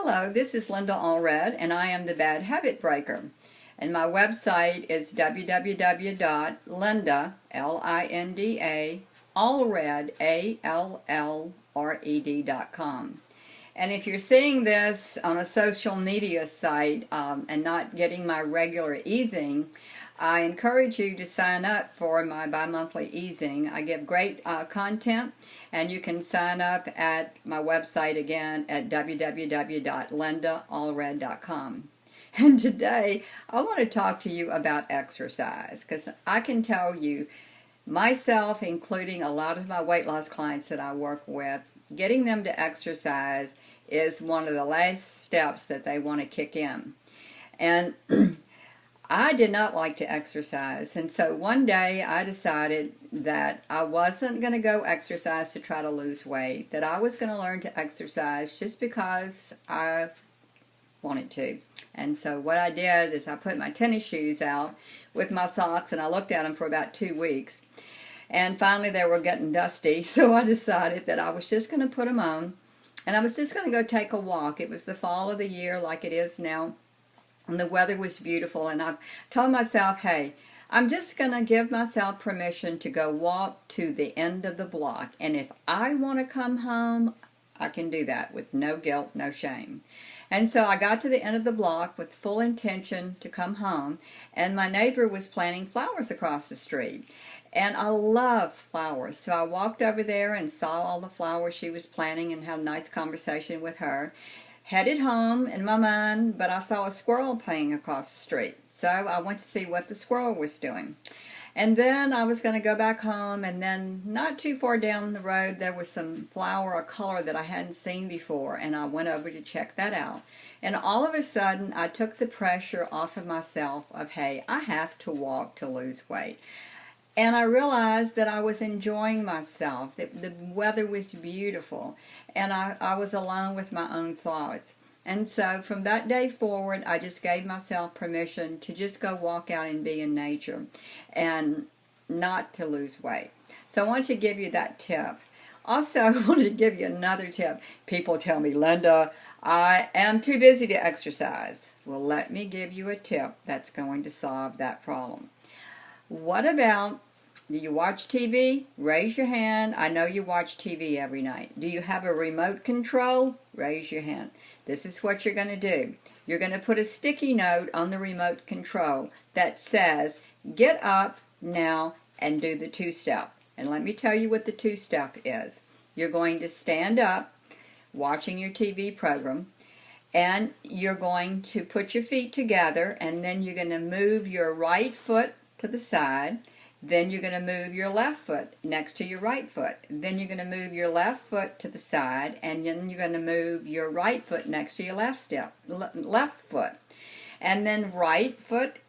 Hello, this is Linda Allred, and I am the Bad Habit Breaker. And my website is www.linda, L-I-N-D-A, Allred, A-L-L-R-E-D.com. And if you're seeing this on a social media site and not getting my regular easing, I encourage you to sign up for my bi-monthly easing. I give great content, and you can sign up at my website again at www.lindaallred.com. And today, I want to talk to you about exercise, because I can tell you, myself, including a lot of my weight loss clients that I work with, getting them to exercise is one of the last steps that they want to kick in. And I did not like to exercise, and so one day I decided that I wasn't going to go exercise to try to lose weight, that I was going to learn to exercise just because I wanted to. And so what I did is I put my tennis shoes out with my socks, and I looked at them for about 2 weeks. And finally they were getting dusty, so I decided that I was just going to put them on, and I was just going to go take a walk. It was the fall of the year like it is now, and the weather was beautiful, and I told myself, hey, I'm just going to give myself permission to go walk to the end of the block, and if I want to come home, I can do that with no guilt, no shame. And so I got to the end of the block with full intention to come home, and my neighbor was planting flowers across the street. And I love flowers, so I walked over there and saw all the flowers she was planting and had a nice conversation with her. Headed home in my mind, but I saw a squirrel playing across the street, so I went to see what the squirrel was doing. And then I was going to go back home, and then not too far down the road there was some flower or color that I hadn't seen before, and I went over to check that out. And all of a sudden I took the pressure off of myself of, hey, I have to walk to lose weight. And I realized that I was enjoying myself, that the weather was beautiful, and I was alone with my own thoughts. And so from that day forward, I just gave myself permission to just go walk out and be in nature and not to lose weight. So I wanted to give you that tip. Also, I wanted to give you another tip. People tell me, Linda, I am too busy to exercise. Well, let me give you a tip that's going to solve that problem. What about, do you watch TV? Raise your hand. I know you watch TV every night. Do you have a remote control? Raise your hand. This is what you're going to do. You're going to put a sticky note on the remote control that says, get up now and do the two-step. And let me tell you what the two-step is. You're going to stand up, watching your TV program, and you're going to put your feet together, and then you're going to move your right foot to the side. Then you're going to move your left foot next to your right foot. Then you're going to move your left foot to the side, and then you're going to move your right foot next to your left foot. And then right foot,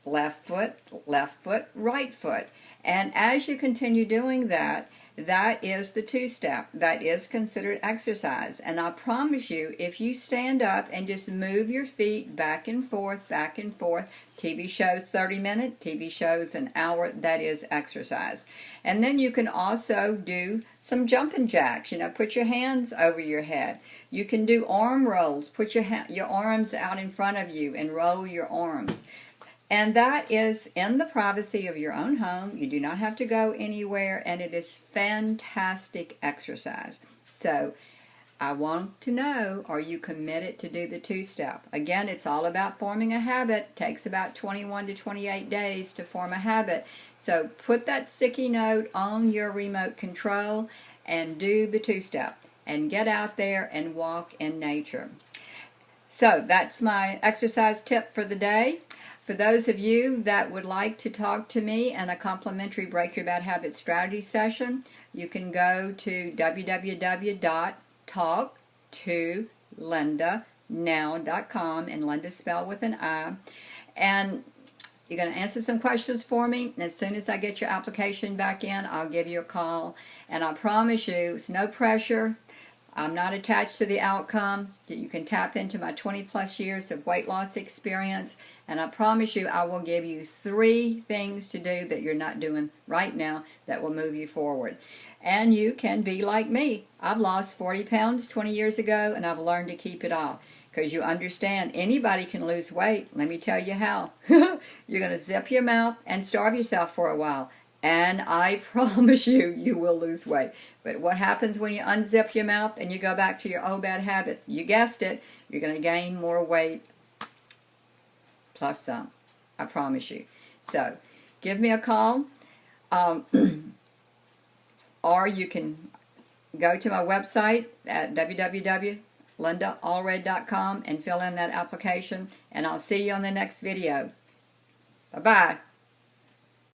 right foot. And as you continue doing that, that is the two-step. That is considered exercise. And I promise you, if you stand up and just move your feet back and forth, TV shows 30 minutes, TV shows an hour, that is exercise. And then you can also do some jumping jacks. Put your hands over your head. You can do arm rolls. Put your arms out in front of you and roll your arms. And that is in the privacy of your own home. You do not have to go anywhere, and it is fantastic exercise. So I want to know, are you committed to do the two-step? Again, it's all about forming a habit. It takes about 21 to 28 days to form a habit. So put that sticky note on your remote control and do the two-step. And get out there and walk in nature. So that's my exercise tip for the day. For those of you that would like to talk to me in a complimentary Break Your Bad Habits strategy session, you can go to www.talktolindanow.com, and Linda spelled with an I. And you're going to answer some questions for me, and as soon as I get your application back in, I'll give you a call. And I promise you, it's no pressure. I'm not attached to the outcome. You can tap into my 20-plus years of weight loss experience, and I promise you I will give you 3 things to do that you're not doing right now that will move you forward. And you can be like me. I've lost 40 pounds 20 years ago, and I've learned to keep it off. because you understand anybody can lose weight. Let me tell you how. You're going to zip your mouth and starve yourself for a while. And I promise you, you will lose weight. But what happens when you unzip your mouth and you go back to your old bad habits? You guessed it. You're going to gain more weight plus some. I promise you. So, give me a call. Or you can go to my website at www.lindaallred.com and fill in that application. And I'll see you on the next video. Bye-bye.